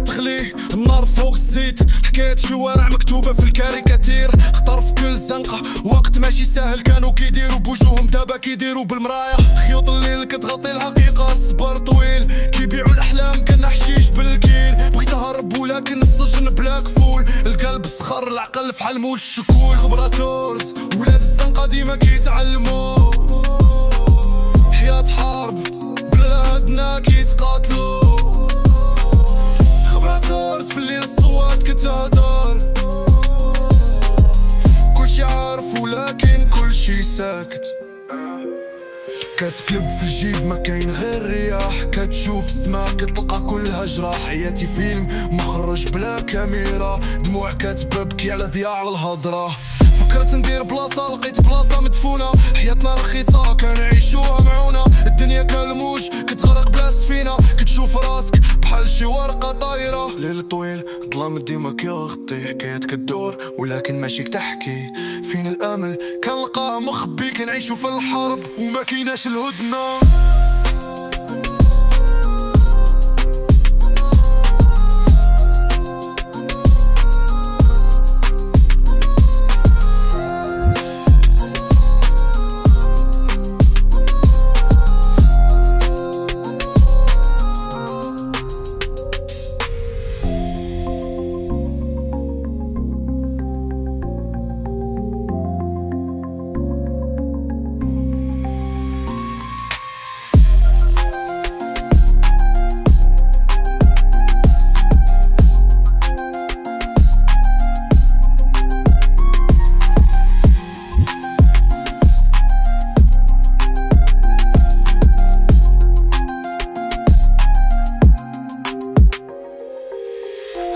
كتغلي النار فوق الزيت، حكاية شوارع مكتوبة في الكاريكاتير، خطر في كل زنقة وقت ماشي ساهل كانوا كيديروا بوجوههم دابا كيديروا بالمرايا. خيوط الليل كتغطي الحقيقة، الصبر طويل كيبيعوا الأحلام كنا حشيش بالكيل، بغيت أهرب ولكن السجن بلا كفول، القلب صخر العقل في حلمو الشكول. خبراتورز ولاد الزنقة ديما كيتعلموا، حياة حرب بلا هدنا كيتقاتلوا. خبراتورز في الليل الصوات كتهدر، كلشي عارف ولكن كلشي ساكت. كتقلب في الجيب ما كاين غير رياح، كتشوف السما كتلقى كلها جراح. حياتي فيلم مخرج بلا كاميرا، دموع كتبكي على ضياع الهضره. فكرت ندير بلاصه لقيت بلاصه مدفونه، حياتنا رخيصه كنعيشوها معونه. الدنيا كالموج كتغرق بلا سفينه، كتشوف راسك بحال شي ورقه طايره. ليل طويل الظلام ديما كيغطي، حكايات كدور ولكن ماشي كتحكي. فين الامل كنلقاه مخبي، كنعيشو في الحرب وما كايناش الهدنه.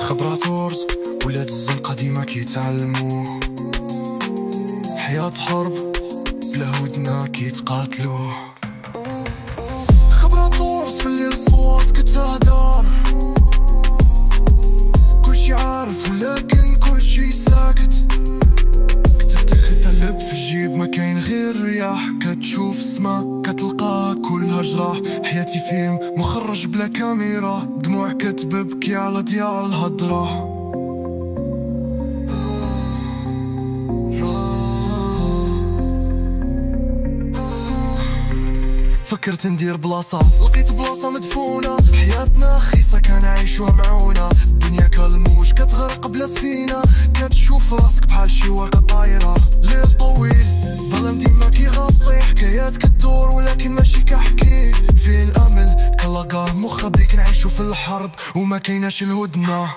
خبراتورز ولاد الزنقة ديما كيتعلموا، حياة حرب بلا هدنة كيتقاتلوا. خبراتورز في الليل الصوات كتهدر، كلشي عارف ولكن كلشي ساكت. كتقلب في الجيب ما كاين غير رياح، كتشوف السما كتلقاها كلها جراح. حياتي فيلم مخرج بلا كاميرا، دموع كتبكي على ضياع الهضره. فكرت ندير بلاصة لقيت بلاصة مدفونة، حياتنا رخيصة كنعيشوها معونة. الدنيا كالموج كتغرق بلا سفينة، كتشوف راسك بحال شي ورقة طايرة. ليل طويل ظلام ديما كيغطي، حكايات كدور ولكن ماشي كحكي. فيه الامل كنلقاه مخبي، كنعيشو في الحرب وما كايناش الهدنة.